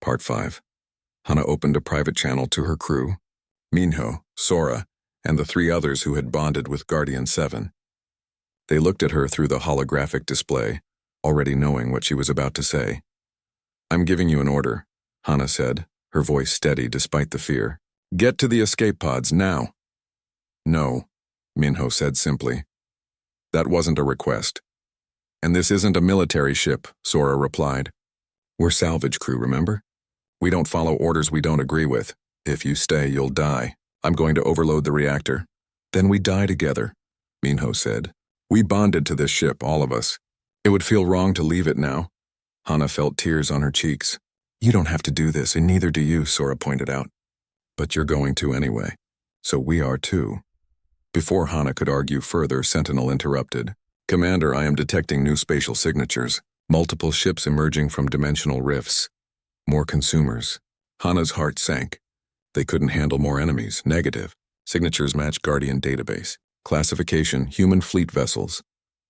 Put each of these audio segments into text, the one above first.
Part 5. Hana opened a private channel to her crew, Minho, Sora, and the 3 others who had bonded with Guardian 7. They looked at her through the holographic display, already knowing what she was about to say. "I'm giving you an order," Hana said, her voice steady despite the fear. "Get to the escape pods now." "No," Minho said simply. "That wasn't a request." "And this isn't a military ship," Sora replied. "We're salvage crew, remember? We don't follow orders we don't agree with. If you stay, you'll die. I'm going to overload the reactor." "Then we die together," Minho said. "We bonded to this ship, all of us. It would feel wrong to leave it now." Hana felt tears on her cheeks. "You don't have to do this, and neither do you," Sora pointed out. "But you're going to anyway. So we are too." Before Hana could argue further, Sentinel interrupted. "Commander, I am detecting new spatial signatures. Multiple ships emerging from dimensional rifts. More consumers." Hana's heart sank. They couldn't handle more enemies. Negative. Signatures match Guardian database. Classification, human fleet vessels.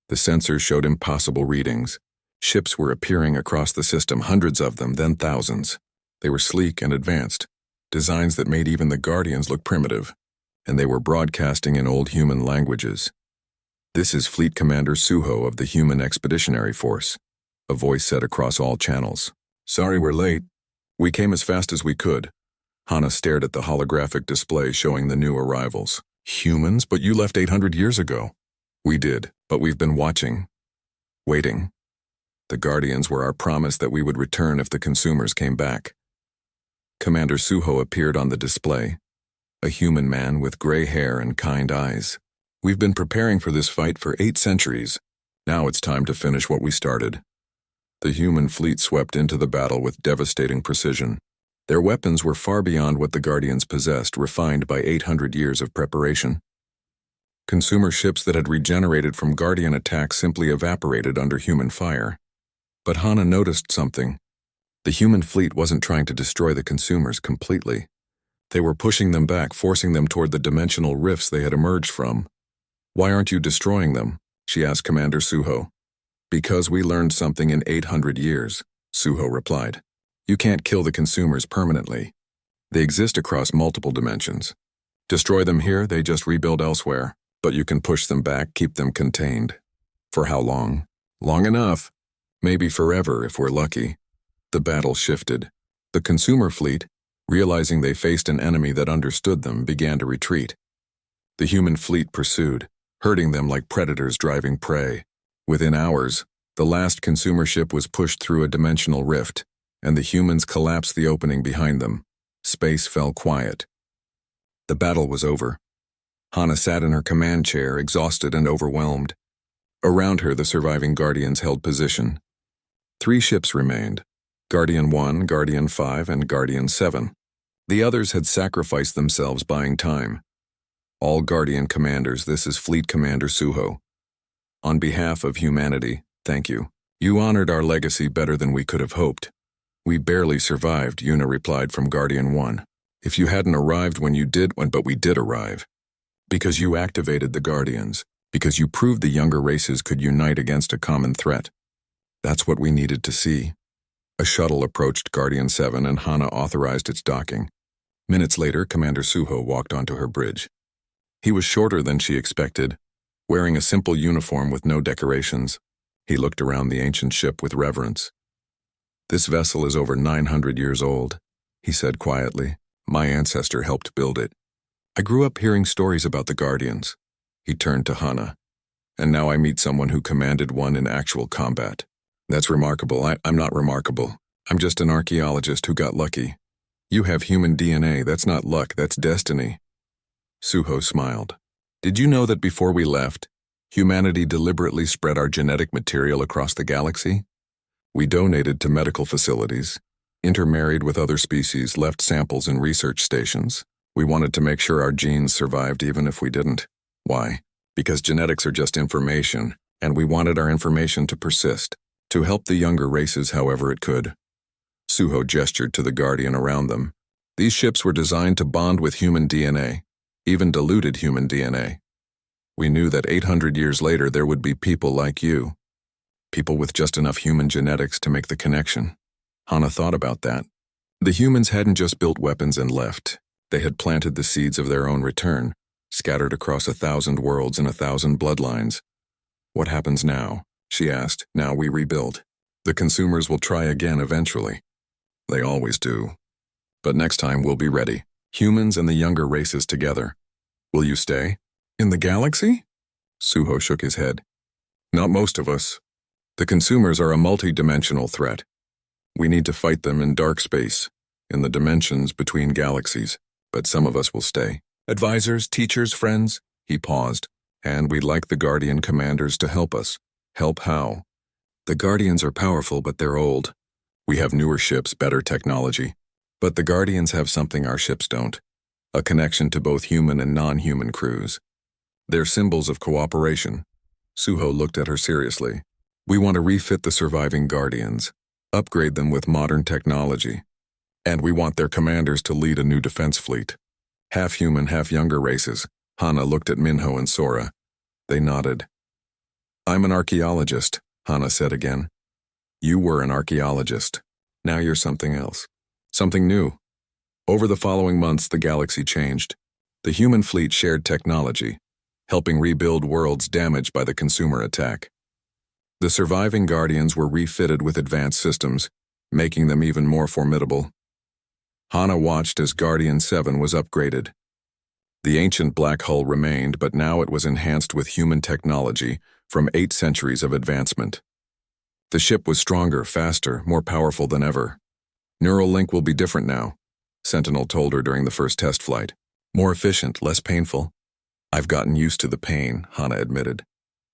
The sensors showed impossible readings. Ships were appearing across the system, hundreds of them, then thousands. They were sleek and advanced, designs that made even the Guardians look primitive, and they were broadcasting in old human languages. "This is Fleet Commander Suho of the Human Expeditionary Force," a voice said across all channels. "Sorry we're late. We came as fast as we could." Hana stared at the holographic display showing the new arrivals. "Humans? But you left 800 years ago." "We did, but we've been watching. Waiting. The Guardians were our promise that we would return if the consumers came back." Commander Suho appeared on the display, a human man with gray hair and kind eyes. "We've been preparing for this fight for 8 centuries. Now it's time to finish what we started." The human fleet swept into the battle with devastating precision. Their weapons were far beyond what the Guardians possessed, refined by 800 years of preparation. Consumer ships that had regenerated from Guardian attacks simply evaporated under human fire. But Hana noticed something. The human fleet wasn't trying to destroy the consumers completely. They were pushing them back, forcing them toward the dimensional rifts they had emerged from. "Why aren't you destroying them?" she asked Commander Suho. "Because we learned something in 800 years, Suho replied. "You can't kill the consumers permanently. They exist across multiple dimensions. Destroy them here, they just rebuild elsewhere. But you can push them back, keep them contained. For how long? Long enough. Maybe forever if we're lucky." The battle shifted. The consumer fleet, realizing they faced an enemy that understood them, began to retreat. The human fleet pursued, herding them like predators driving prey. Within hours, the last consumer ship was pushed through a dimensional rift, and the humans collapsed the opening behind them. Space fell quiet. The battle was over. Hana sat in her command chair, exhausted and overwhelmed. Around her, the surviving Guardians held position. 3 ships remained: Guardian 1, Guardian 5, and Guardian 7. The others had sacrificed themselves buying time. "All Guardian commanders, this is Fleet Commander Suho. On behalf of humanity, thank you. You honored our legacy better than we could have hoped." "We barely survived," Yuna replied from Guardian 1. "If you hadn't arrived when you did, but we did arrive. Because you activated the Guardians. Because you proved the younger races could unite against a common threat. That's what we needed to see." A shuttle approached Guardian 7 and Hana authorized its docking. Minutes later, Commander Suho walked onto her bridge. He was shorter than she expected, wearing a simple uniform with no decorations. He looked around the ancient ship with reverence. "This vessel is over 900 years old," he said quietly. "My ancestor helped build it. I grew up hearing stories about the Guardians." He turned to Hana. "And now I meet someone who commanded one in actual combat. That's remarkable. I'm not remarkable. I'm just an archaeologist who got lucky. You have human DNA. That's not luck, that's destiny." Suho smiled. "Did you know that before we left, humanity deliberately spread our genetic material across the galaxy? We donated to medical facilities, intermarried with other species, left samples in research stations. We wanted to make sure our genes survived even if we didn't. Why? Because genetics are just information, and we wanted our information to persist, to help the younger races however it could." Suho gestured to the Guardian around them. "These ships were designed to bond with human DNA, even diluted human DNA. We knew that 800 years later there would be people like you. People with just enough human genetics to make the connection." Hana thought about that. The humans hadn't just built weapons and left. They had planted the seeds of their own return, scattered across 1,000 worlds and 1,000 bloodlines. What happens now? She asked. Now we rebuild. The consumers will try again eventually. They always do. But next time we'll be ready. Humans and the younger races together. Will you stay? In the galaxy? Suho shook his head. Not most of us. The consumers are a multi-dimensional threat. We need to fight them in dark space, in the dimensions between galaxies, but some of us will stay. Advisors, teachers, friends? He paused. And we'd like the Guardian commanders to help us. Help how? The Guardians are powerful, but they're old. We have newer ships, better technology. But the Guardians have something our ships don't. A connection to both human and non-human crews. They're symbols of cooperation. Suho looked at her seriously. We want to refit the surviving Guardians, upgrade them with modern technology. And we want their commanders to lead a new defense fleet. Half human, half younger races. Hana looked at Minho and Sora. They nodded. I'm an archaeologist, Hana said again. You were an archaeologist. Now you're something else. Something new. Over the following months, the galaxy changed. The human fleet shared technology, helping rebuild worlds damaged by the consumer attack. The surviving Guardians were refitted with advanced systems, making them even more formidable. Hana watched as Guardian 7 was upgraded. The ancient black hull remained, but now it was enhanced with human technology from 8 centuries of advancement. The ship was stronger, faster, more powerful than ever. Neural link will be different now, Sentinel told her during the first test flight. More efficient, less painful. I've gotten used to the pain, Hana admitted.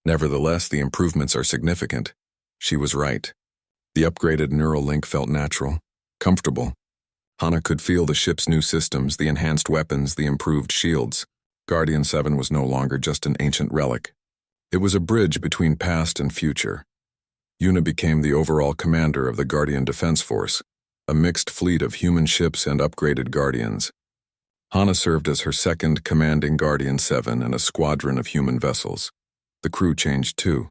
Nevertheless, the improvements are significant. She was right. The upgraded neural link felt natural, comfortable. Hana could feel the ship's new systems, the enhanced weapons, the improved shields. Guardian 7 was no longer just an ancient relic. It was a bridge between past and future. Yuna became the overall commander of the Guardian Defense Force, a mixed fleet of human ships and upgraded Guardians. Hana served as her second commanding Guardian 7 and a squadron of human vessels. The crew changed too.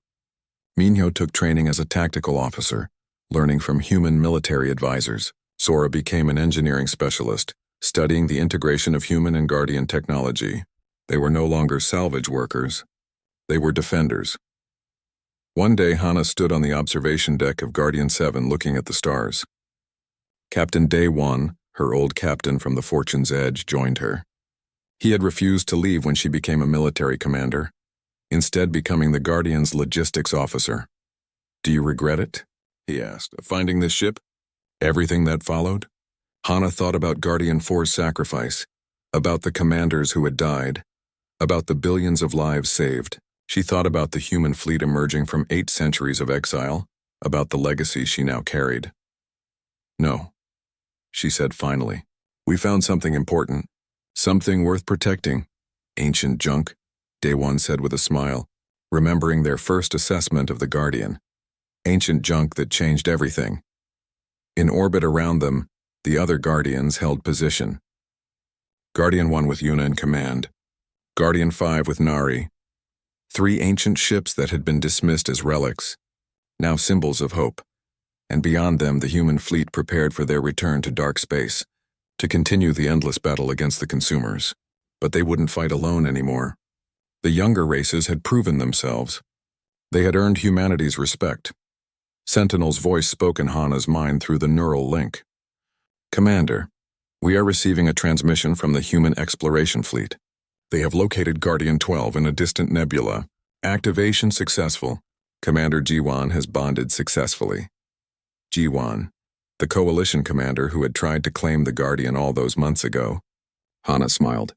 Minho took training as a tactical officer, learning from human military advisors. Sora became an engineering specialist, studying the integration of human and Guardian technology. They were no longer salvage workers. They were defenders. One day, Hana stood on the observation deck of Guardian 7 looking at the stars. Captain Day 1, her old captain from the Fortune's Edge, joined her. He had refused to leave when she became a military commander, instead becoming the Guardian's logistics officer. Do you regret it? He asked. Finding this ship? Everything that followed? Hana thought about Guardian 4's sacrifice, about the commanders who had died, about the billions of lives saved. She thought about the human fleet emerging from 8 centuries of exile, about the legacy she now carried. No, she said finally. We found something important, something worth protecting. Ancient junk, Day 1 said with a smile, remembering their first assessment of the Guardian. Ancient junk that changed everything. In orbit around them, the other Guardians held position. Guardian 1 with Yuna in command. Guardian 5 with Nari. 3 ancient ships that had been dismissed as relics, now symbols of hope. And beyond them, the human fleet prepared for their return to dark space, to continue the endless battle against the consumers. But they wouldn't fight alone anymore. The younger races had proven themselves. They had earned humanity's respect. Sentinel's voice spoke in Hana's mind through the neural link. Commander, we are receiving a transmission from the human exploration fleet. They have located Guardian 12 in a distant nebula. Activation successful. Commander Jiwan has bonded successfully. Jiwan, the coalition commander who had tried to claim the Guardian all those months ago. Hana smiled.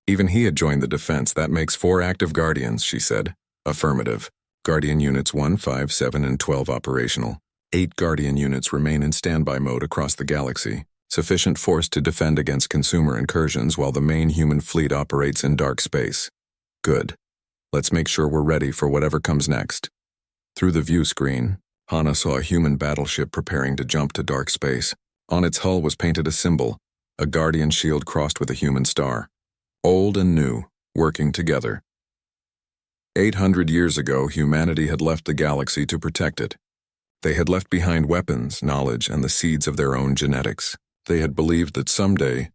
Even he had joined the defense. That makes 4 active Guardians, she said. Affirmative. Guardian Units 1, 5, 7, and 12 operational. 8 Guardian units remain in standby mode across the galaxy. Sufficient force to defend against consumer incursions while the main human fleet operates in dark space. Good. Let's make sure we're ready for whatever comes next. Through the view screen, Hana saw a human battleship preparing to jump to dark space. On its hull was painted a symbol, a Guardian shield crossed with a human star. Old and new, working together. 800 years ago, humanity had left the galaxy to protect it. They had left behind weapons, knowledge, and the seeds of their own genetics. They had believed that someday,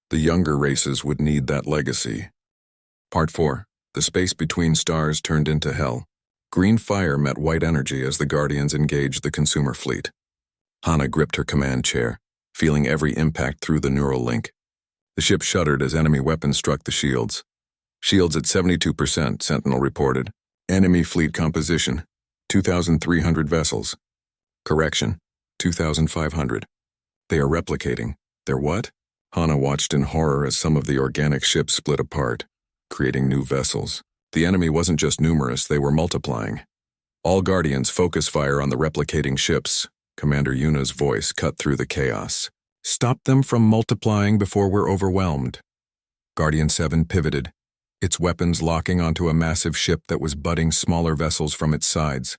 the younger races would need that legacy. Part 4. The space between stars turned into hell. Green fire met white energy as the Guardians engaged the consumer fleet. Hana gripped her command chair, feeling every impact through the neural link. The ship shuddered as enemy weapons struck the shields. Shields at 72%, Sentinel reported. Enemy fleet composition, 2,300 vessels. Correction, 2,500. They are replicating. They're what? Hana watched in horror as some of the organic ships split apart, creating new vessels. The enemy wasn't just numerous, they were multiplying. All Guardians focus fire on the replicating ships. Commander Yuna's voice cut through the chaos. Stop them from multiplying before we're overwhelmed. Guardian 7 pivoted, its weapons locking onto a massive ship that was butting smaller vessels from its sides.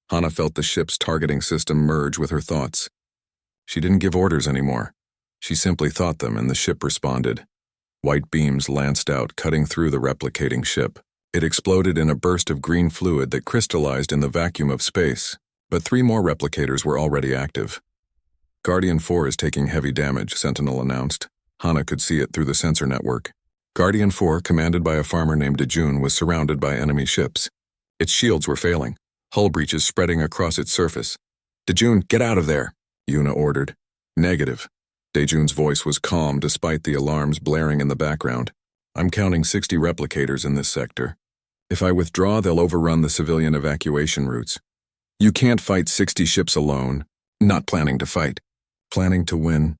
Hana felt the ship's targeting system merge with her thoughts. She didn't give orders anymore. She simply thought them, and the ship responded. White beams lanced out, cutting through the replicating ship. It exploded in a burst of green fluid that crystallized in the vacuum of space, but 3 more replicators were already active. Guardian 4 is taking heavy damage, Sentinel announced. Hana could see it through the sensor network. Guardian 4, commanded by a farmer named Dejun, was surrounded by enemy ships. Its shields were failing, hull breaches spreading across its surface. Dejun, get out of there, Yuna ordered. Negative. Dejun's voice was calm despite the alarms blaring in the background. I'm counting 60 replicators in this sector. If I withdraw, they'll overrun the civilian evacuation routes. You can't fight 60 ships alone. Not planning to fight. Planning to win.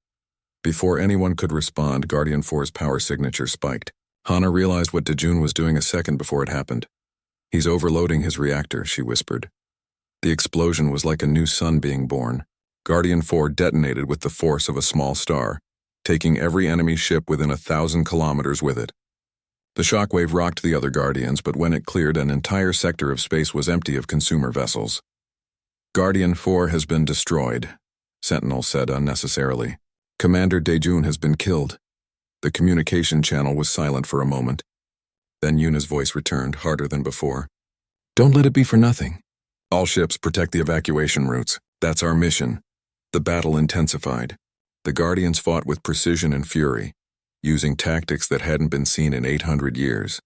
Before anyone could respond, Guardian 4's power signature spiked. Hana realized what Dejun was doing a second before it happened. He's overloading his reactor, she whispered. The explosion was like a new sun being born. Guardian 4 detonated with the force of a small star, taking every enemy ship within 1,000 kilometers with it. The shockwave rocked the other Guardians, but when it cleared, an entire sector of space was empty of consumer vessels. Guardian 4 has been destroyed, Sentinel said unnecessarily. Commander Dejun has been killed. The communication channel was silent for a moment. Then Yuna's voice returned, harder than before. Don't let it be for nothing. All ships protect the evacuation routes. That's our mission. The battle intensified. The Guardians fought with precision and fury, using tactics that hadn't been seen in 800 years.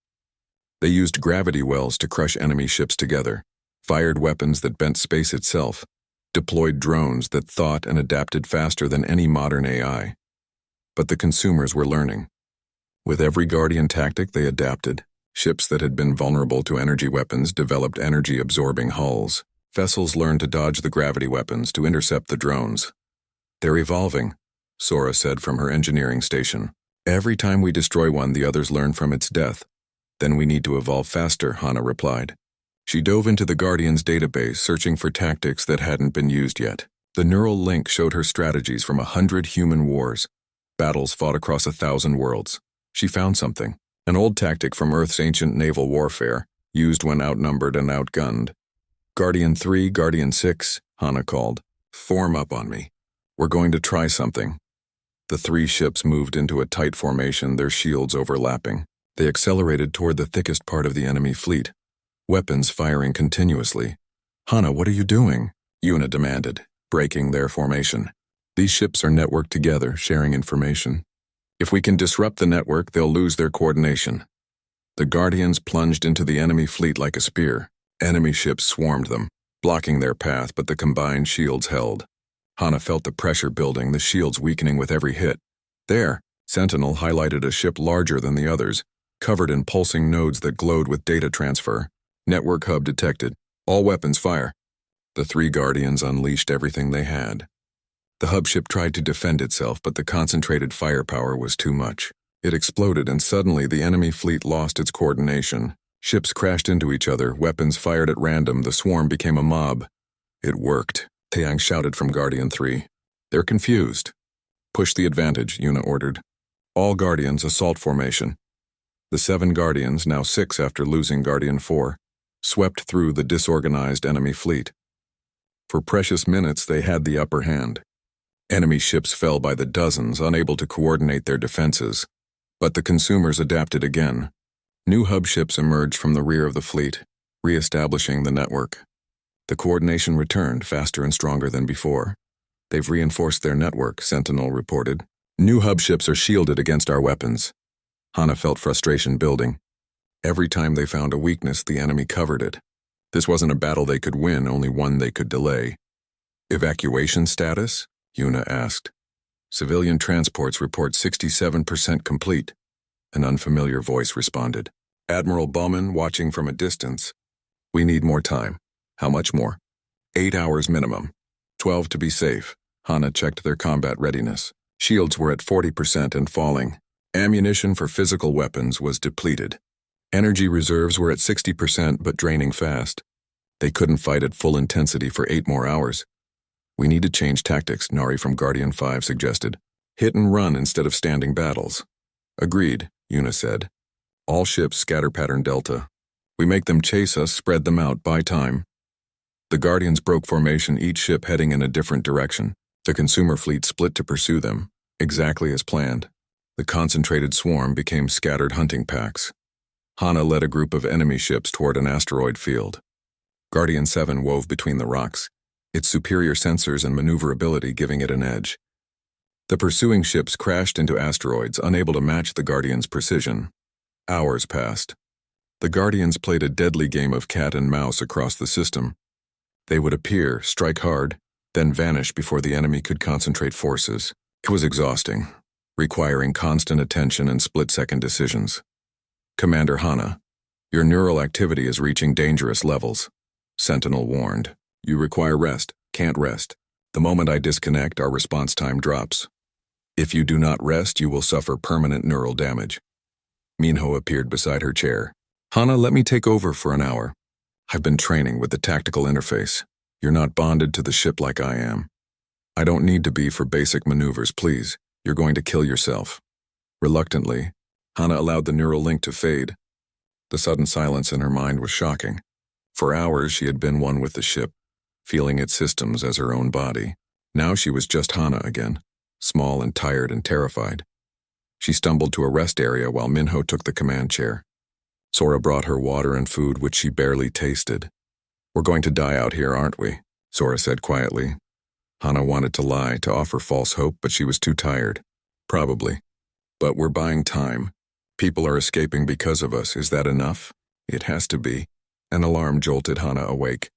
They used gravity wells to crush enemy ships together, fired weapons that bent space itself, deployed drones that thought and adapted faster than any modern AI. But the consumers were learning. With every Guardian tactic they adapted. Ships that had been vulnerable to energy weapons developed energy-absorbing hulls. Vessels learned to dodge the gravity weapons to intercept the drones. They're evolving, Sora said from her engineering station. Every time we destroy one, the others learn from its death. Then we need to evolve faster, Hana replied. She dove into the Guardian's database, searching for tactics that hadn't been used yet. The neural link showed her strategies from 100 human wars, battles fought across 1,000 worlds. She found something, an old tactic from Earth's ancient naval warfare, used when outnumbered and outgunned. Guardian 3, Guardian 6, Hana called. Form up on me. We're going to try something. The 3 ships moved into a tight formation, their shields overlapping. They accelerated toward the thickest part of the enemy fleet, weapons firing continuously. Hana, what are you doing? Yuna demanded, breaking their formation. These ships are networked together, sharing information. If we can disrupt the network, they'll lose their coordination. The Guardians plunged into the enemy fleet like a spear. Enemy ships swarmed them, blocking their path, but the combined shields held. Hana felt the pressure building, the shields weakening with every hit. There, Sentinel highlighted a ship larger than the others, covered in pulsing nodes that glowed with data transfer. Network hub detected. All weapons fire. The 3 Guardians unleashed everything they had. The hub ship tried to defend itself, but the concentrated firepower was too much. It exploded, and suddenly the enemy fleet lost its coordination. Ships crashed into each other, weapons fired at random, the swarm became a mob. It worked, Taeyang shouted from Guardian 3. They're confused. Push the advantage, Yuna ordered. All Guardians, assault formation. The 7 Guardians, now 6 after losing Guardian 4, swept through the disorganized enemy fleet. For precious minutes, they had the upper hand. Enemy ships fell by the dozens, unable to coordinate their defenses. But the consumers adapted again. New hub ships emerged from the rear of the fleet, re-establishing the network. The coordination returned, faster and stronger than before. They've reinforced their network, Sentinel reported. New hub ships are shielded against our weapons. Hana felt frustration building. Every time they found a weakness, the enemy covered it. This wasn't a battle they could win, only one they could delay. Evacuation status? Yuna asked. Civilian transports report 67% complete. An unfamiliar voice responded. Admiral Bowman, watching from a distance. We need more time. How much more? 8 hours minimum. 12 to be safe. Hana checked their combat readiness. Shields were at 40% and falling. Ammunition for physical weapons was depleted. Energy reserves were at 60% but draining fast. They couldn't fight at full intensity for 8 more hours. We need to change tactics, Nari from Guardian 5 suggested. Hit and run instead of standing battles. Agreed, Yuna said. All ships scatter pattern Delta. We make them chase us, spread them out, buy time. The Guardians broke formation, each ship heading in a different direction. The consumer fleet split to pursue them, exactly as planned. The concentrated swarm became scattered hunting packs. Hana led a group of enemy ships toward an asteroid field. Guardian 7 wove between the rocks, its superior sensors and maneuverability giving it an edge. The pursuing ships crashed into asteroids, unable to match the Guardians' precision. Hours passed. The Guardians played a deadly game of cat and mouse across the system. They would appear, strike hard, then vanish before the enemy could concentrate forces. It was exhausting, requiring constant attention and split-second decisions. Commander Hana, your neural activity is reaching dangerous levels. Sentinel warned. You require rest, can't rest. The moment I disconnect, our response time drops. If you do not rest, you will suffer permanent neural damage. Minho appeared beside her chair. Hana, let me take over for an hour. I've been training with the tactical interface. You're not bonded to the ship like I am. I don't need to be for basic maneuvers, please. You're going to kill yourself. Reluctantly, Hana allowed the neural link to fade. The sudden silence in her mind was shocking. For hours she had been one with the ship, feeling its systems as her own body. Now she was just Hana again, small and tired and terrified. She stumbled to a rest area while Minho took the command chair. Sora brought her water and food, which she barely tasted. We're going to die out here, aren't we? Sora said quietly. Hana wanted to lie, to offer false hope, but she was too tired. Probably. But we're buying time. People are escaping because of us. Is that enough? It has to be. An alarm jolted Hana awake.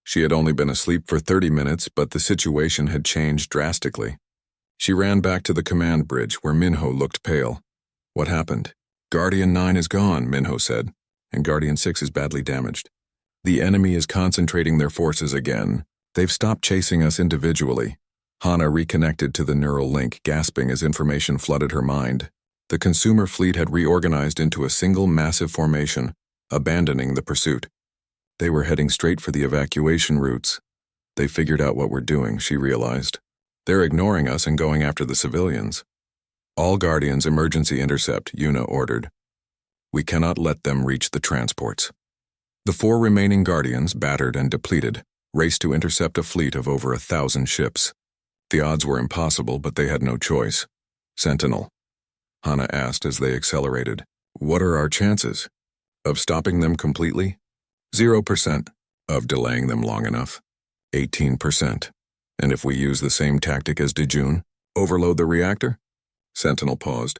She had only been asleep for 30 minutes, but the situation had changed drastically. She ran back to the command bridge, where Minho looked pale. What happened? Guardian 9 is gone, Minho said, and Guardian 6 is badly damaged. The enemy is concentrating their forces again. They've stopped chasing us individually. Hana reconnected to the neural link, gasping as information flooded her mind. The consumer fleet had reorganized into a single massive formation, abandoning the pursuit. They were heading straight for the evacuation routes. They figured out what we're doing, she realized. They're ignoring us and going after the civilians. All Guardians emergency intercept, Yuna ordered. We cannot let them reach the transports. The 4 remaining Guardians, battered and depleted, raced to intercept a fleet of over 1,000 ships. The odds were impossible, but they had no choice. Sentinel, Hana asked as they accelerated. What are our chances? Of stopping them completely? 0%. Of delaying them long enough? 18%. And if we use the same tactic as Dejun, overload the reactor? Sentinel paused.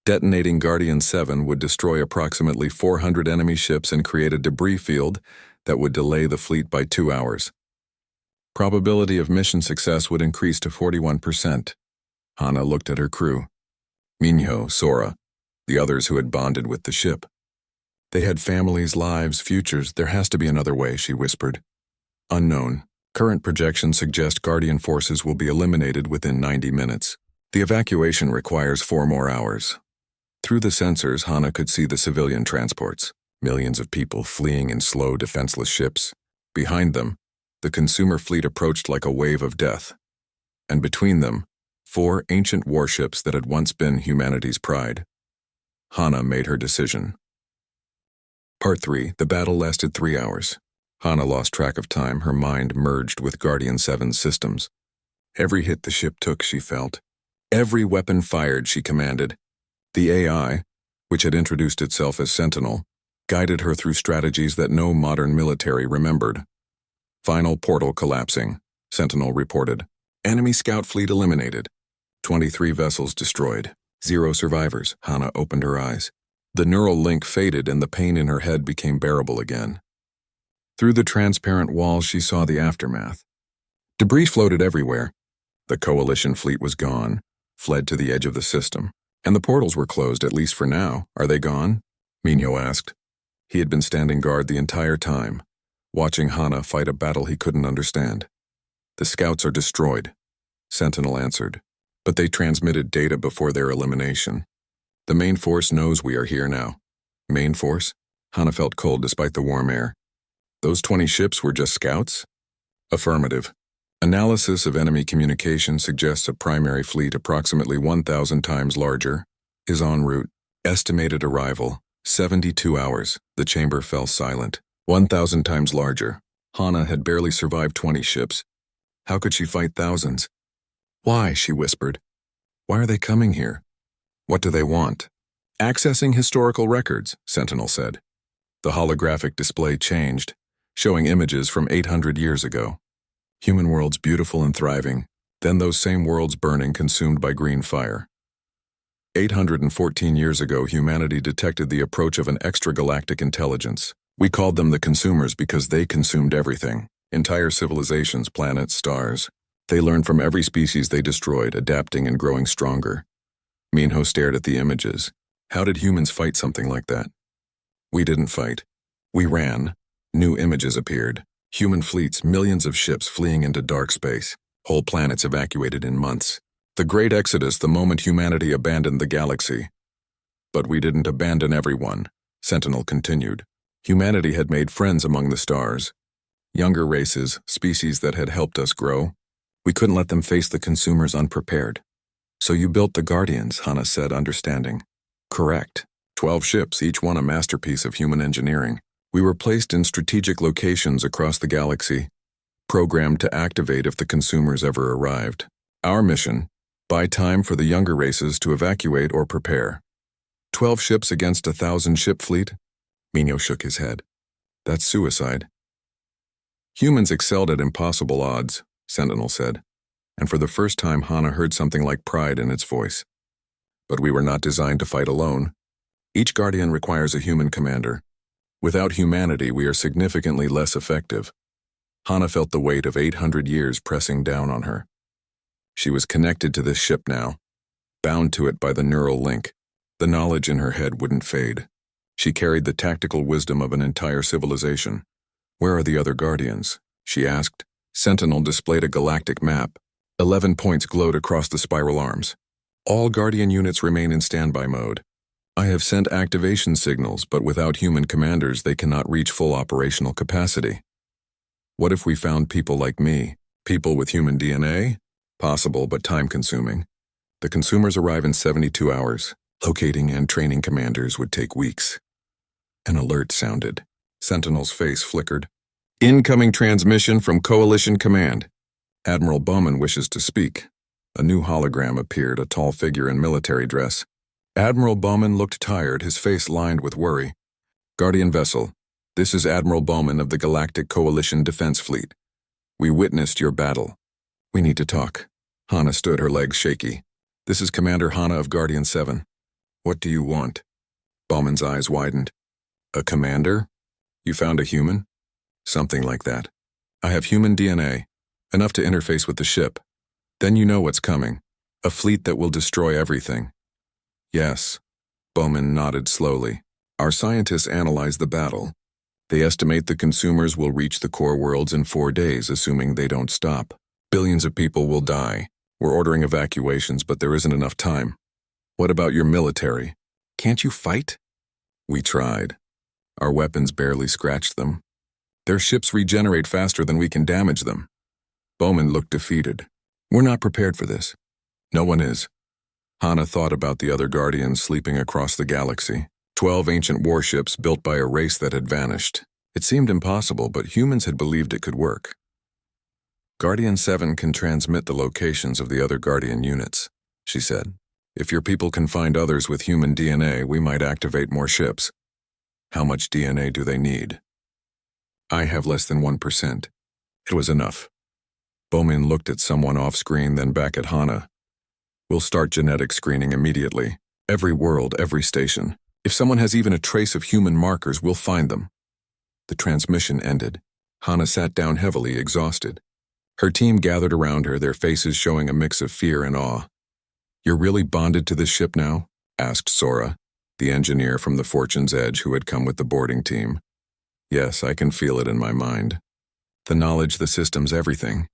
Detonating Guardian 7 would destroy approximately 400 enemy ships and create a debris field that would delay the fleet by 2 hours. Probability of mission success would increase to 41%. Hana looked at her crew. Minho, Sora, the others who had bonded with the ship. They had families, lives, futures. There has to be another way, she whispered. Unknown. Current projections suggest Guardian forces will be eliminated within 90 minutes. The evacuation requires 4 more hours. Through the sensors, Hana could see the civilian transports, millions of people fleeing in slow, defenseless ships. Behind them, the consumer fleet approached like a wave of death. And between them, 4 ancient warships that had once been humanity's pride. Hana made her decision. Part 3. The battle lasted 3 hours. Hana lost track of time, her mind merged with Guardian 7's systems. Every hit the ship took, she felt. Every weapon fired, she commanded. The AI, which had introduced itself as Sentinel, guided her through strategies that no modern military remembered. Final portal collapsing, Sentinel reported. Enemy scout fleet eliminated. 23 vessels destroyed. 0 survivors. Hana opened her eyes. The neural link faded and the pain in her head became bearable again. Through the transparent walls she saw the aftermath. Debris floated everywhere. The Coalition fleet was gone, fled to the edge of the system. And the portals were closed, at least for now. Are they gone? Minho asked. He had been standing guard the entire time, watching Hana fight a battle he couldn't understand. The scouts are destroyed, Sentinel answered. But they transmitted data before their elimination. The main force knows we are here now. Main force? Hana felt cold despite the warm air. Those 20 ships were just scouts? Affirmative. Analysis of enemy communication suggests a primary fleet approximately 1,000 times larger is en route. Estimated arrival, 72 hours. The chamber fell silent. 1,000 times larger. Hana had barely survived 20 ships. How could she fight thousands? Why, she whispered. Why are they coming here? What do they want? Accessing historical records, Sentinel said. The holographic display changed, showing images from 800 years ago. Human worlds beautiful and thriving, then those same worlds burning, consumed by green fire. 814 years ago, humanity detected the approach of an extragalactic intelligence. We called them the consumers because they consumed everything. Entire civilizations, planets, stars. They learned from every species they destroyed, adapting and growing stronger. Minho stared at the images. How did humans fight something like that? We didn't fight. We ran. New images appeared. Human fleets, millions of ships fleeing into dark space. Whole planets evacuated in months. The Great Exodus, the moment humanity abandoned the galaxy. But we didn't abandon everyone, Sentinel continued. Humanity had made friends among the stars. Younger races, species that had helped us grow. We couldn't let them face the consumers unprepared. So you built the Guardians, Hana said, understanding. Correct. 12 ships, each one a masterpiece of human engineering. We were placed in strategic locations across the galaxy, programmed to activate if the consumers ever arrived. Our mission, buy time for the younger races to evacuate or prepare. 12 ships against 1,000-ship fleet? Minho shook his head. That's suicide. Humans excelled at impossible odds, Sentinel said, and for the first time Hana heard something like pride in its voice. But we were not designed to fight alone. Each Guardian requires a human commander. Without humanity, we are significantly less effective. Hana felt the weight of 800 years pressing down on her. She was connected to this ship now, bound to it by the neural link. The knowledge in her head wouldn't fade. She carried the tactical wisdom of an entire civilization. Where are the other Guardians? She asked. Sentinel displayed a galactic map. 11 points glowed across the spiral arms. All Guardian units remain in standby mode. I have sent activation signals, but without human commanders, they cannot reach full operational capacity. What if we found people like me? People with human DNA? Possible, but time-consuming. The consumers arrive in 72 hours. Locating and training commanders would take weeks. An alert sounded. Sentinel's face flickered. Incoming transmission from Coalition Command. Admiral Bowman wishes to speak. A new hologram appeared, a tall figure in military dress. Admiral Bowman looked tired, his face lined with worry. Guardian vessel, this is Admiral Bowman of the Galactic Coalition Defense Fleet. We witnessed your battle. We need to talk. Hana stood, her legs shaky. This is Commander Hana of Guardian 7. What do you want? Bowman's eyes widened. A commander? You found a human? Something like that. I have human DNA, enough to interface with the ship. Then you know what's coming. A fleet that will destroy everything. Yes. Bowman nodded slowly. Our scientists analyze the battle. They estimate the consumers will reach the core worlds in 4 days, assuming they don't stop. Billions of people will die. We're ordering evacuations, but there isn't enough time. What about your military? Can't you fight? We tried. Our weapons barely scratched them. Their ships regenerate faster than we can damage them. Bowman looked defeated. We're not prepared for this. No one is. Hana thought about the other Guardians sleeping across the galaxy. 12 ancient warships built by a race that had vanished. It seemed impossible, but humans had believed it could work. Guardian 7 can transmit the locations of the other Guardian units, she said. If your people can find others with human DNA, we might activate more ships. How much DNA do they need? I have less than 1%. It was enough. Bowman looked at someone off-screen, then back at Hana. We'll start genetic screening immediately. Every world, every station. If someone has even a trace of human markers, we'll find them. The transmission ended. Hana sat down heavily, exhausted. Her team gathered around her, their faces showing a mix of fear and awe. "You're really bonded to this ship now?" asked Sora, the engineer from the Fortune's Edge who had come with the boarding team. "Yes, I can feel it in my mind. The knowledge, the systems, everything."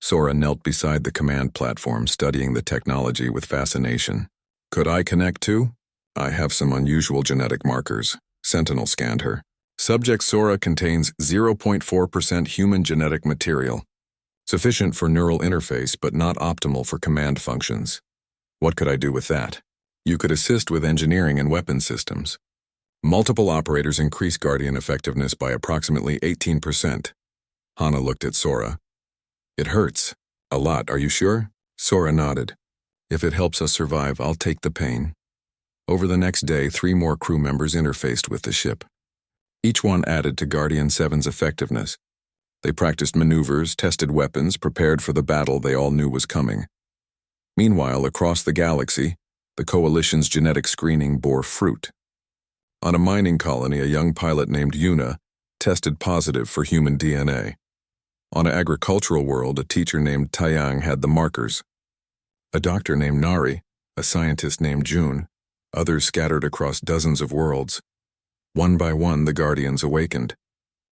Sora knelt beside the command platform, studying the technology with fascination. "Could I connect too? I have some unusual genetic markers." Sentinel scanned her. "Subject Sora contains 0.4% human genetic material. Sufficient for neural interface, but not optimal for command functions. What could I do with that?" "You could assist with engineering and weapon systems. Multiple operators increase Guardian effectiveness by approximately 18%. Hana looked at Sora. "It hurts. A lot, are you sure?" Sora nodded. "If it helps us survive, I'll take the pain." Over the next day, 3 more crew members interfaced with the ship. Each one added to Guardian 7's effectiveness. They practiced maneuvers, tested weapons, prepared for the battle they all knew was coming. Meanwhile, across the galaxy, the Coalition's genetic screening bore fruit. On a mining colony, a young pilot named Yuna tested positive for human DNA. On an agricultural world, a teacher named Taeyang had the markers. A doctor named Nari, a scientist named June, others scattered across dozens of worlds. One by one, the Guardians awakened.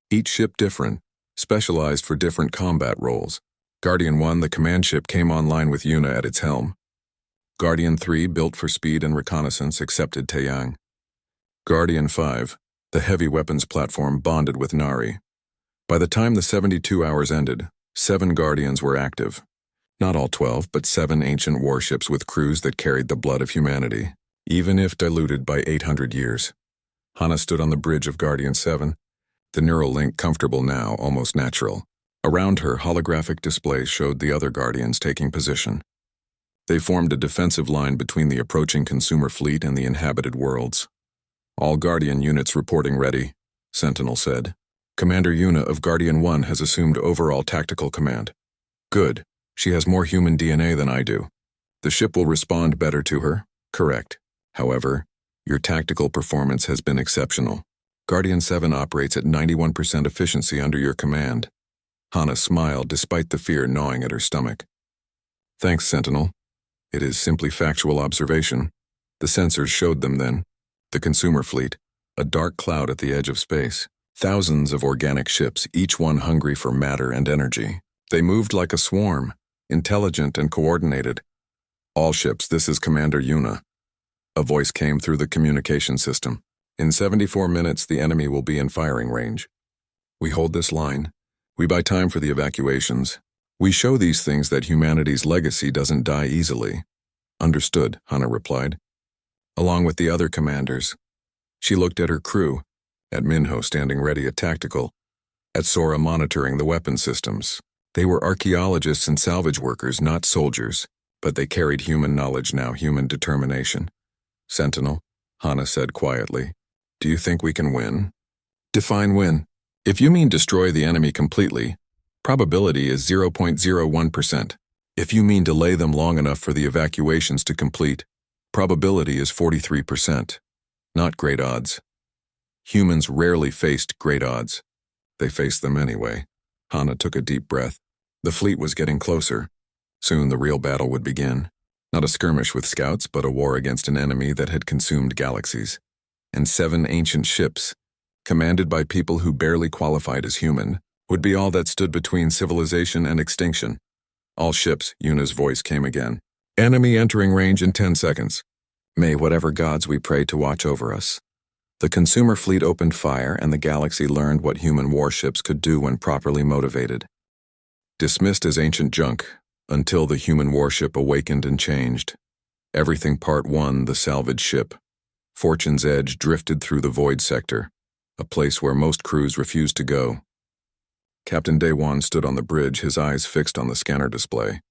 Each ship different, specialized for different combat roles. Guardian 1, the command ship, came online with Yuna at its helm. Guardian 3, built for speed and reconnaissance, accepted Taeyang. Guardian 5, the heavy weapons platform, bonded with Nari. By the time the 72 hours ended, 7 Guardians were active. Not all 12, but 7 ancient warships with crews that carried the blood of humanity, even if diluted by 800 years. Hana stood on the bridge of Guardian 7, the neural link comfortable now, almost natural. Around her, holographic displays showed the other Guardians taking position. They formed a defensive line between the approaching consumer fleet and the inhabited worlds. "All Guardian units reporting ready," Sentinel said. "Commander Yuna of Guardian 1 has assumed overall tactical command." "Good. She has more human DNA than I do. The ship will respond better to her." "Correct. However, your tactical performance has been exceptional. Guardian 7 operates at 91% efficiency under your command." Hana smiled despite the fear gnawing at her stomach. "Thanks, Sentinel. It is simply factual observation." The sensors showed them then. The consumer fleet, a dark cloud at the edge of space. Thousands of organic ships, each one hungry for matter and energy. They moved like a swarm, intelligent and coordinated. "All ships, this is Commander Yuna." A voice came through the communication system. "In 74 minutes, the enemy will be in firing range. We hold this line. We buy time for the evacuations. We show these things that humanity's legacy doesn't die easily." "Understood," Hana replied. Along with the other commanders. She looked at her crew, at Minho standing ready at tactical, at Sora monitoring the weapon systems. They were archaeologists and salvage workers, not soldiers, but they carried human knowledge now, human determination. "Sentinel," Hana said quietly, "do you think we can win?" "Define win. If you mean destroy the enemy completely, probability is 0.01%. If you mean delay them long enough for the evacuations to complete, probability is 43%. Not great odds. Humans rarely faced great odds. They faced them anyway." Hana took a deep breath. The fleet was getting closer. Soon the real battle would begin. Not a skirmish with scouts, but a war against an enemy that had consumed galaxies. And 7 ancient ships, commanded by people who barely qualified as human, would be all that stood between civilization and extinction. "All ships," Yuna's voice came again. "Enemy entering range in 10 seconds. May whatever gods we pray to watch over us." The consumer fleet opened fire, and the galaxy learned what human warships could do when properly motivated. Dismissed as ancient junk, until the human warship awakened and changed. Everything Part 1, the salvage ship. Fortune's Edge drifted through the void sector, a place where most crews refused to go. Captain Daewon stood on the bridge, his eyes fixed on the scanner display.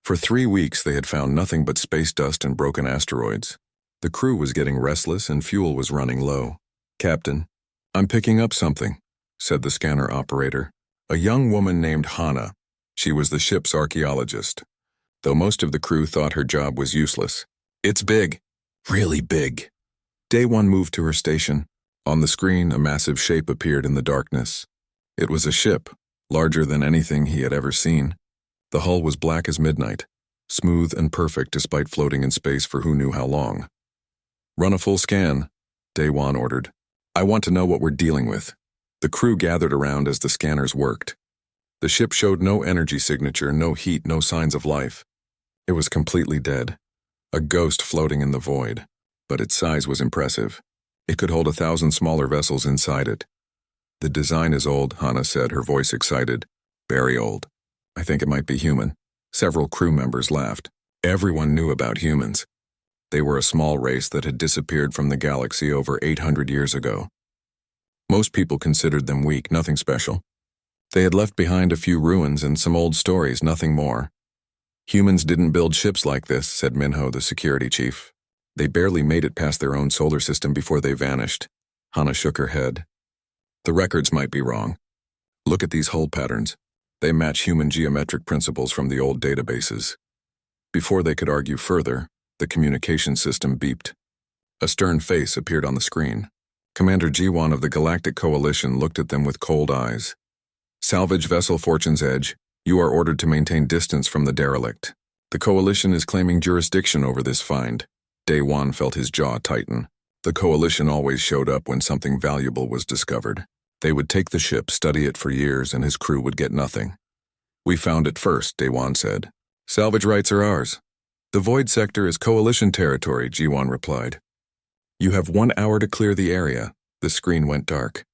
For 3 weeks they had found nothing but space dust and broken asteroids. The crew was getting restless and fuel was running low. "Captain, I'm picking up something," said the scanner operator. A young woman named Hana, She was the ship's archaeologist, though most of the crew thought her job was useless. It's big. Really big. Day one moved to her station. On the screen, a massive shape appeared in the darkness. It was a ship, larger than anything he had ever seen. The hull was black as midnight, smooth and perfect despite floating in space for who knew how long. Run a full scan, Day one ordered. I want to know what we're dealing with. The crew gathered around as the scanners worked. The ship showed no energy signature, no heat, no signs of life. It was completely dead, a ghost floating in the void, but its size was impressive. It could hold 1,000 smaller vessels inside it. The design is old, Hannah said, her voice excited. Very old. I think it might be human. Several crew members laughed. Everyone knew about humans. They were a small race that had disappeared from the galaxy over 800 years ago. Most people considered them weak, nothing special. They had left behind a few ruins and some old stories, nothing more. Humans didn't build ships like this, said Minho, the security chief. They barely made it past their own solar system before they vanished. Hannah shook her head. The records might be wrong. Look at these hull patterns. They match human geometric principles from the old databases. Before they could argue further, the communication system beeped. A stern face appeared on the screen. Commander G1 of the Galactic Coalition looked at them with cold eyes. Salvage vessel Fortune's Edge, you are ordered to maintain distance from the derelict. The Coalition is claiming jurisdiction over this find. Day one felt his jaw tighten. The Coalition always showed up when something valuable was discovered. They would take the ship, study it for years, and his crew would get nothing. We found it first, Day one said. Salvage rights are ours. The void sector is Coalition territory, G1 replied. You have 1 hour to clear the area. The screen went dark.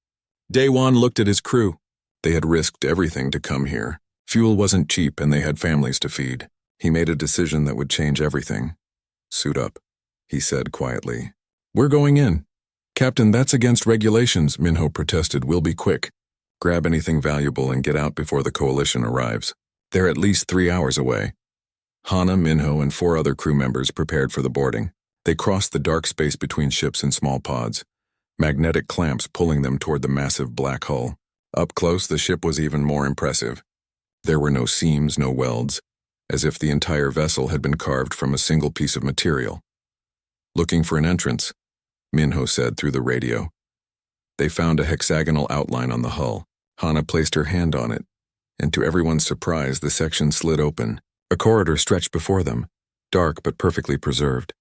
Day one looked at his crew. They had risked everything to come here. Fuel wasn't cheap and they had families to feed. He made a decision that would change everything. Suit up, he said quietly. We're going in. Captain, that's against regulations, Minho protested. We'll be quick. Grab anything valuable and get out before the Coalition arrives. They're at least 3 hours away. Hannah, Minho, and 4 other crew members prepared for the boarding. They crossed the dark space between ships in small pods, magnetic clamps pulling them toward the massive black hull. Up close, the ship was even more impressive. There were no seams, no welds, as if the entire vessel had been carved from a single piece of material. Looking for an entrance, Minho said through the radio. They found a hexagonal outline on the hull. Hannah placed her hand on it, and to everyone's surprise, the section slid open. A corridor stretched before them, dark but perfectly preserved.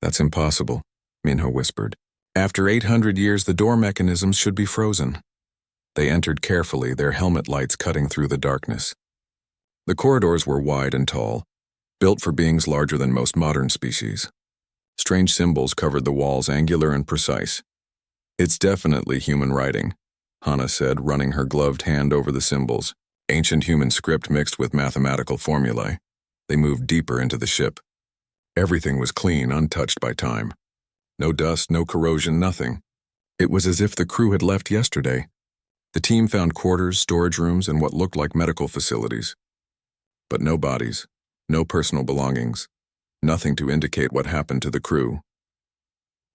That's impossible, Minho whispered. After 800 years, the door mechanisms should be frozen. They entered carefully, their helmet lights cutting through the darkness. The corridors were wide and tall, built for beings larger than most modern species. Strange symbols covered the walls, angular and precise. It's definitely human writing, Hannah said, running her gloved hand over the symbols. Ancient human script mixed with mathematical formulae. They moved deeper into the ship. Everything was clean, untouched by time. No dust, no corrosion, nothing. It was as if the crew had left yesterday. The team found quarters, storage rooms, and what looked like medical facilities. But no bodies, no personal belongings, nothing to indicate what happened to the crew.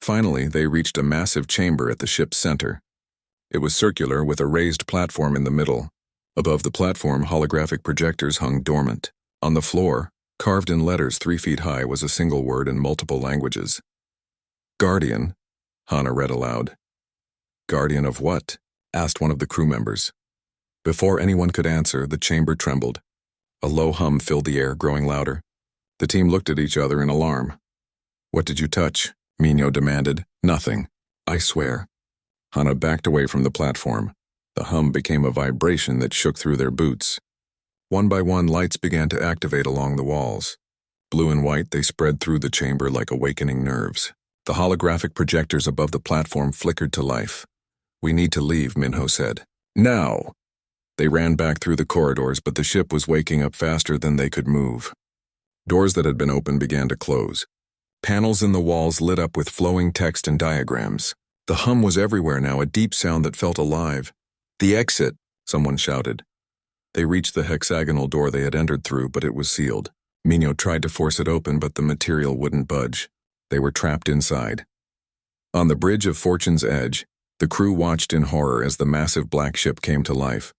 Finally, they reached a massive chamber at the ship's center. It was circular with a raised platform in the middle. Above the platform, holographic projectors hung dormant. On the floor, carved in letters 3 feet high, was a single word in multiple languages. Guardian, Hannah read aloud. Guardian of what? Asked one of the crew members. Before anyone could answer, the chamber trembled. A low hum filled the air, growing louder. The team looked at each other in alarm. What did you touch? Minho demanded. Nothing. I swear. Hannah backed away from the platform. The hum became a vibration that shook through their boots. One by one, lights began to activate along the walls. Blue and white, they spread through the chamber like awakening nerves. The holographic projectors above the platform flickered to life. We need to leave, Minho said. Now! They ran back through the corridors, but the ship was waking up faster than they could move. Doors that had been open began to close. Panels in the walls lit up with flowing text and diagrams. The hum was everywhere now, a deep sound that felt alive. The exit, someone shouted. They reached the hexagonal door they had entered through, but it was sealed. Minho tried to force it open, but the material wouldn't budge. They were trapped inside. On the bridge of Fortune's Edge, the crew watched in horror as the massive black ship came to life.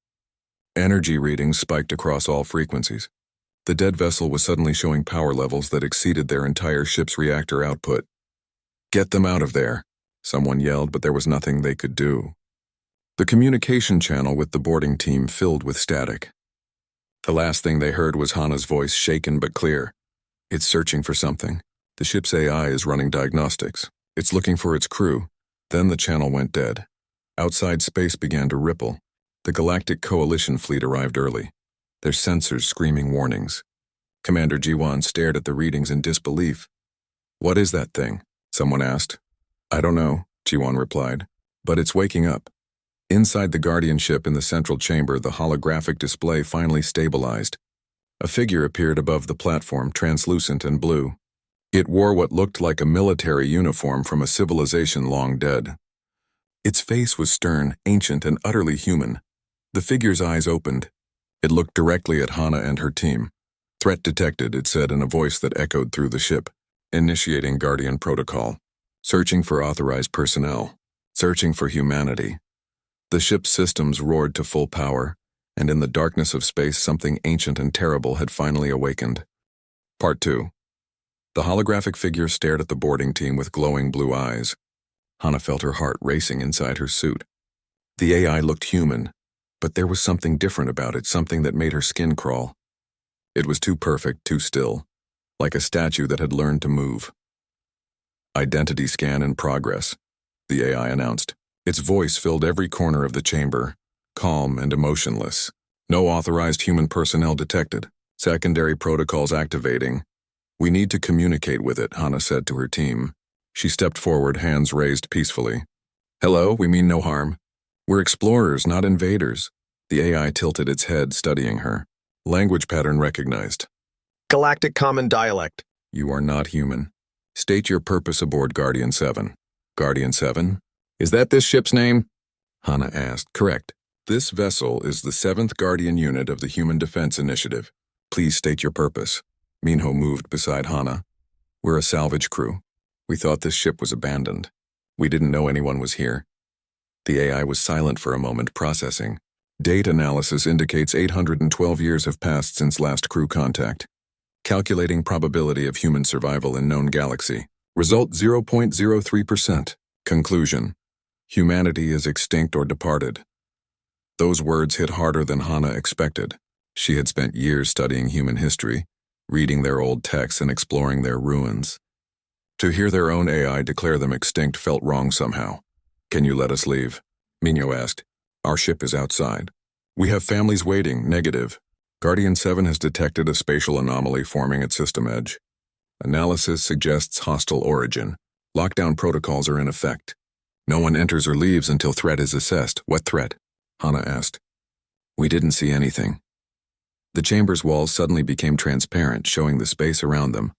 Energy readings spiked across all frequencies. The dead vessel was suddenly showing power levels that exceeded their entire ship's reactor output. "Get them out of there," someone yelled, but there was nothing they could do. The communication channel with the boarding team filled with static. The last thing they heard was Hana's voice, shaken but clear. "It's searching for something. The ship's AI is running diagnostics. It's looking for its crew." Then the channel went dead. Outside, space began to ripple. The Galactic Coalition fleet arrived early, their sensors screaming warnings. Commander Jiwan stared at the readings in disbelief. "What is that thing?" someone asked. "I don't know," Jiwan replied, "but it's waking up." Inside the Guardian ship in the central chamber, the holographic display finally stabilized. A figure appeared above the platform, translucent and blue. It wore what looked like a military uniform from a civilization long dead. Its face was stern, ancient, and utterly human. The figure's eyes opened. It looked directly at Hana and her team. "Threat detected," it said in a voice that echoed through the ship. "Initiating Guardian protocol. Searching for authorized personnel. Searching for humanity." The ship's systems roared to full power, and in the darkness of space something ancient and terrible had finally awakened. Part 2. The holographic figure stared at the boarding team with glowing blue eyes. Hana felt her heart racing inside her suit. The AI looked human, but there was something different about it, something that made her skin crawl. It was too perfect, too still, like a statue that had learned to move. "Identity scan in progress," the AI announced. Its voice filled every corner of the chamber, calm and emotionless. "No authorized human personnel detected. Secondary protocols activating. We need to communicate with it," Hana said to her team. She stepped forward, hands raised peacefully. "Hello, we mean no harm. We're explorers, not invaders." The AI tilted its head, studying her. Language pattern recognized. Galactic Common Dialect. "You are not human. State your purpose aboard Guardian 7. "Guardian 7? Is that this ship's name?" Hana asked. "Correct. This vessel is the 7th Guardian unit of the Human Defense Initiative. Please state your purpose." Minho moved beside Hana. "We're a salvage crew. We thought this ship was abandoned. We didn't know anyone was here." The AI was silent for a moment, processing. "Date analysis indicates 812 years have passed since last crew contact. Calculating probability of human survival in known galaxy. Result 0.03%. Conclusion: humanity is extinct or departed." Those words hit harder than Hana expected. She had spent years studying human history, reading their old texts and exploring their ruins. To hear their own AI declare them extinct felt wrong somehow. "Can you let us leave?" Minho asked. "Our ship is outside. We have families waiting. Negative. Guardian 7 has detected a spatial anomaly forming at system edge. Analysis suggests hostile origin. Lockdown protocols are in effect. No one enters or leaves until threat is assessed." "What threat?" Hana asked. "We didn't see anything." The chamber's walls suddenly became transparent, showing the space around them.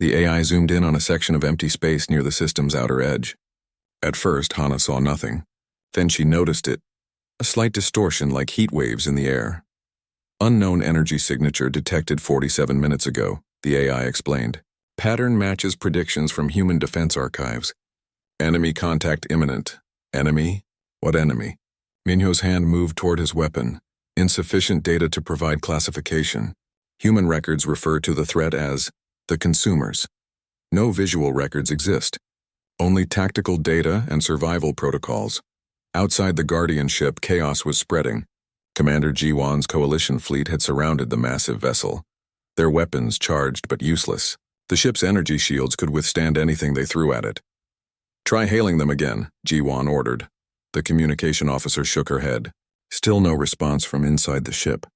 The AI zoomed in on a section of empty space near the system's outer edge. At first, Hana saw nothing. Then she noticed it, a slight distortion like heat waves in the air. "Unknown energy signature detected 47 minutes ago," the AI explained. "Pattern matches predictions from human defense archives. Enemy contact imminent." "Enemy? What enemy?" Minho's hand moved toward his weapon. "Insufficient data to provide classification. Human records refer to the threat as the consumers. No visual records exist. Only tactical data and survival protocols." Outside the Guardian ship, chaos was spreading. Commander Jiwan's coalition fleet had surrounded the massive vessel, their weapons charged but useless. The ship's energy shields could withstand anything they threw at it. "Try hailing them again," Jiwan ordered. The communication officer shook her head. Still no response from inside the ship.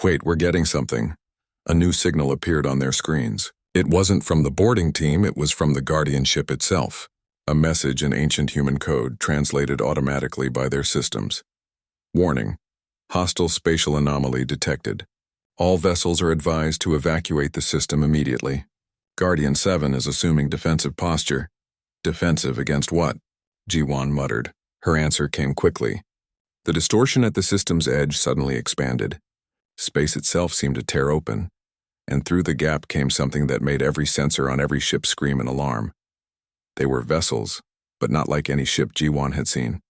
"Wait, we're getting something." A new signal appeared on their screens. It wasn't from the boarding team, it was from the Guardian ship itself. A message in ancient human code, translated automatically by their systems. "Warning. Hostile spatial anomaly detected. All vessels are advised to evacuate the system immediately. Guardian 7 is assuming defensive posture." "Defensive against what?" Jiwan muttered. Her answer came quickly. The distortion at the system's edge suddenly expanded. Space itself seemed to tear open, and through the gap came something that made every sensor on every ship scream in alarm. They were vessels, but not like any ship Jiwan had seen.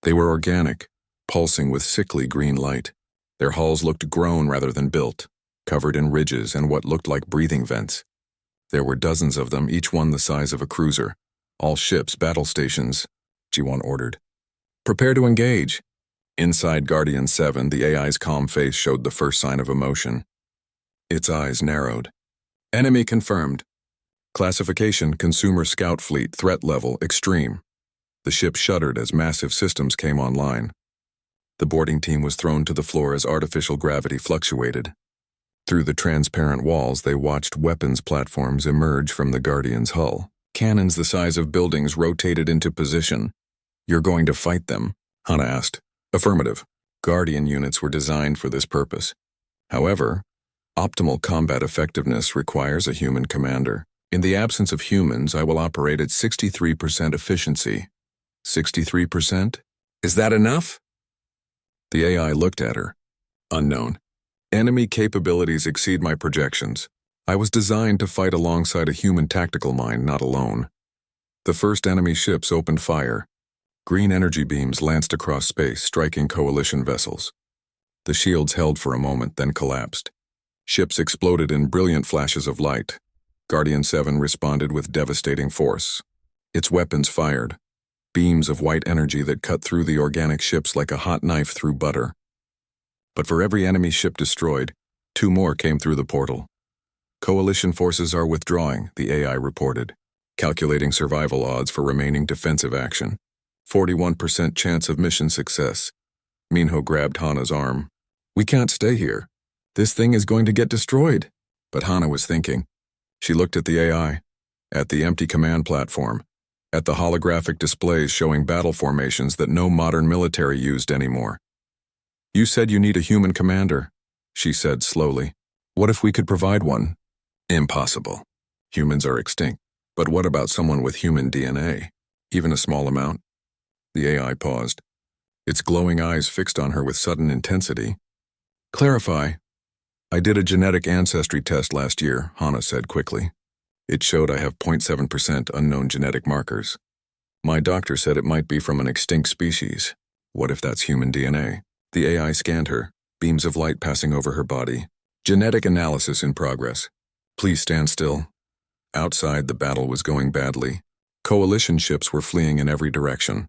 They were organic, pulsing with sickly green light. Their hulls looked grown rather than built, covered in ridges and what looked like breathing vents. There were dozens of them, each one the size of a cruiser. All ships, battle stations, G1 ordered. Prepare to engage. Inside Guardian 7, the AI's calm face showed the first sign of emotion. Its eyes narrowed. Enemy confirmed. Classification, Consumer Scout Fleet, threat level, extreme. The ship shuddered as massive systems came online. The boarding team was thrown to the floor as artificial gravity fluctuated. Through the transparent walls, they watched weapons platforms emerge from the Guardian's hull. Cannons the size of buildings rotated into position. You're going to fight them? Hana asked. Affirmative. Guardian units were designed for this purpose. However, optimal combat effectiveness requires a human commander. In the absence of humans, I will operate at 63% efficiency. 63%? Is that enough? The AI looked at her. Unknown. Enemy capabilities exceed my projections. I was designed to fight alongside a human tactical mind, not alone. The first enemy ships opened fire. Green energy beams lanced across space, striking coalition vessels. The shields held for a moment, then collapsed. Ships exploded in brilliant flashes of light. Guardian 7 responded with devastating force. Its weapons fired. Beams of white energy that cut through the organic ships like a hot knife through butter. But for every enemy ship destroyed, 2 more came through the portal. Coalition forces are withdrawing, the AI reported, calculating survival odds for remaining defensive action. 41% chance of mission success. Minho grabbed Hana's arm. We can't stay here. This thing is going to get destroyed. But Hana was thinking. She looked at the AI, at the empty command platform, at the holographic displays showing battle formations that no modern military used anymore. You said you need a human commander, she said slowly. What if we could provide one? Impossible. Humans are extinct. But what about someone with human DNA? Even a small amount? The AI paused, its glowing eyes fixed on her with sudden intensity. Clarify. I did a genetic ancestry test last year, Hana said quickly. It showed I have 0.7% unknown genetic markers. My doctor said it might be from an extinct species. What if that's human DNA? The AI scanned her, beams of light passing over her body. Genetic analysis in progress. Please stand still. Outside, the battle was going badly. Coalition ships were fleeing in every direction,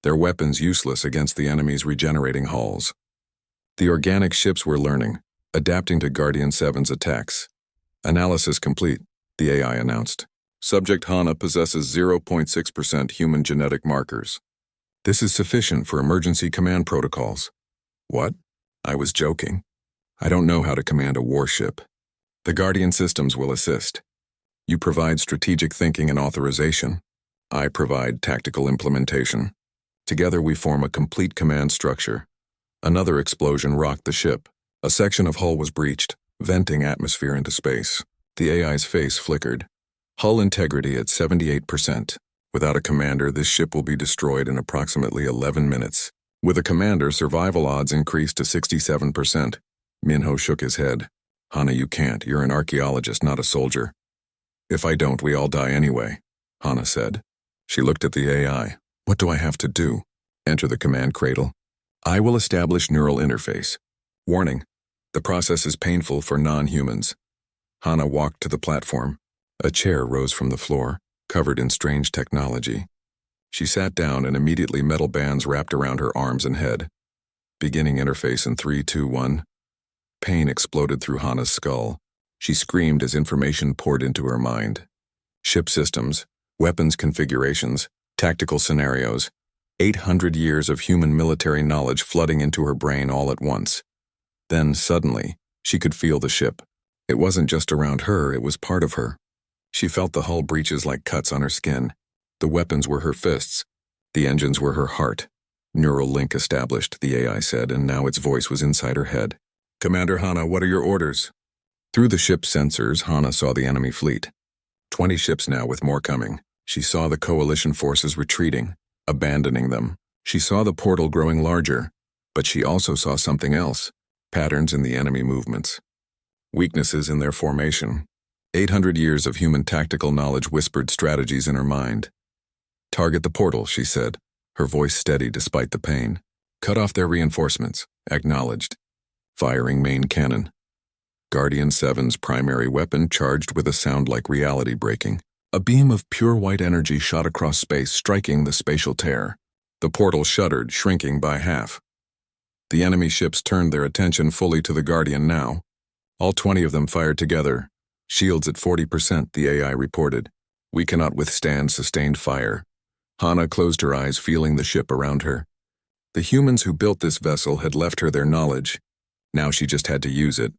their weapons useless against the enemy's regenerating hulls. The organic ships were learning, adapting to Guardian 7's attacks. Analysis complete, the AI announced. Subject Hana possesses 0.6% human genetic markers. This is sufficient for emergency command protocols. What? I was joking. I don't know how to command a warship. The Guardian systems will assist. You provide strategic thinking and authorization. I provide tactical implementation. Together we form a complete command structure. Another explosion rocked the ship. A section of hull was breached, venting atmosphere into space. The AI's face flickered. Hull integrity at 78%. Without a commander, this ship will be destroyed in approximately 11 minutes. With a commander, survival odds increased to 67%. Minho shook his head. Hana, you can't. You're an archaeologist, not a soldier. If I don't, we all die anyway, Hana said. She looked at the AI. What do I have to do? Enter the command cradle. I will establish neural interface. Warning, the process is painful for non-humans. Hana walked to the platform. A chair rose from the floor, covered in strange technology. She sat down and immediately metal bands wrapped around her arms and head. Beginning interface in 3, 2, 1. Pain exploded through Hana's skull. She screamed as information poured into her mind. Ship systems, weapons configurations, tactical scenarios, 800 years of human military knowledge flooding into her brain all at once. Then, suddenly, she could feel the ship. It wasn't just around her, it was part of her. She felt the hull breaches like cuts on her skin. The weapons were her fists. The engines were her heart. Neural link established, the AI said, and now its voice was inside her head. Commander Hana, what are your orders? Through the ship's sensors, Hana saw the enemy fleet. 20 ships now, with more coming. She saw the coalition forces retreating, abandoning them. She saw the portal growing larger, but she also saw something else, patterns in the enemy movements. Weaknesses in their formation. 800 years of human tactical knowledge whispered strategies in her mind. Target the portal, she said, her voice steady despite the pain. Cut off their reinforcements, acknowledged. firing main cannon. Guardian 7's primary weapon charged with a sound like reality breaking. A beam of pure white energy shot across space, striking the spatial tear. The portal shuddered, shrinking by half. The enemy ships turned their attention fully to the Guardian now. All 20 of them fired together. Shields at 40%, the AI reported. We cannot withstand sustained fire. Hana closed her eyes, feeling the ship around her. The humans who built this vessel had left her their knowledge. Now she just had to use it.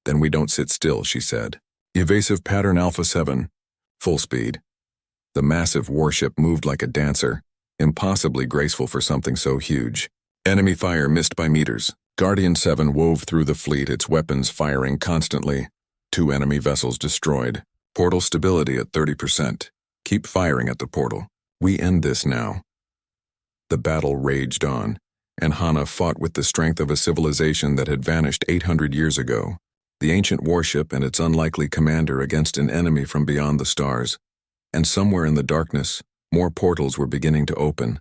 Then we don't sit still, she said. Evasive pattern Alpha 7. Full speed. The massive warship moved like a dancer, impossibly graceful for something so huge. Enemy fire missed by meters. Guardian 7 wove through the fleet, its weapons firing constantly. 2 enemy vessels destroyed. Portal stability at 30%. Keep firing at the portal. We end this now. The battle raged on, and Hana fought with the strength of a civilization that had vanished 800 years ago. The ancient warship and its unlikely commander against an enemy from beyond the stars. And somewhere in the darkness, more portals were beginning to open.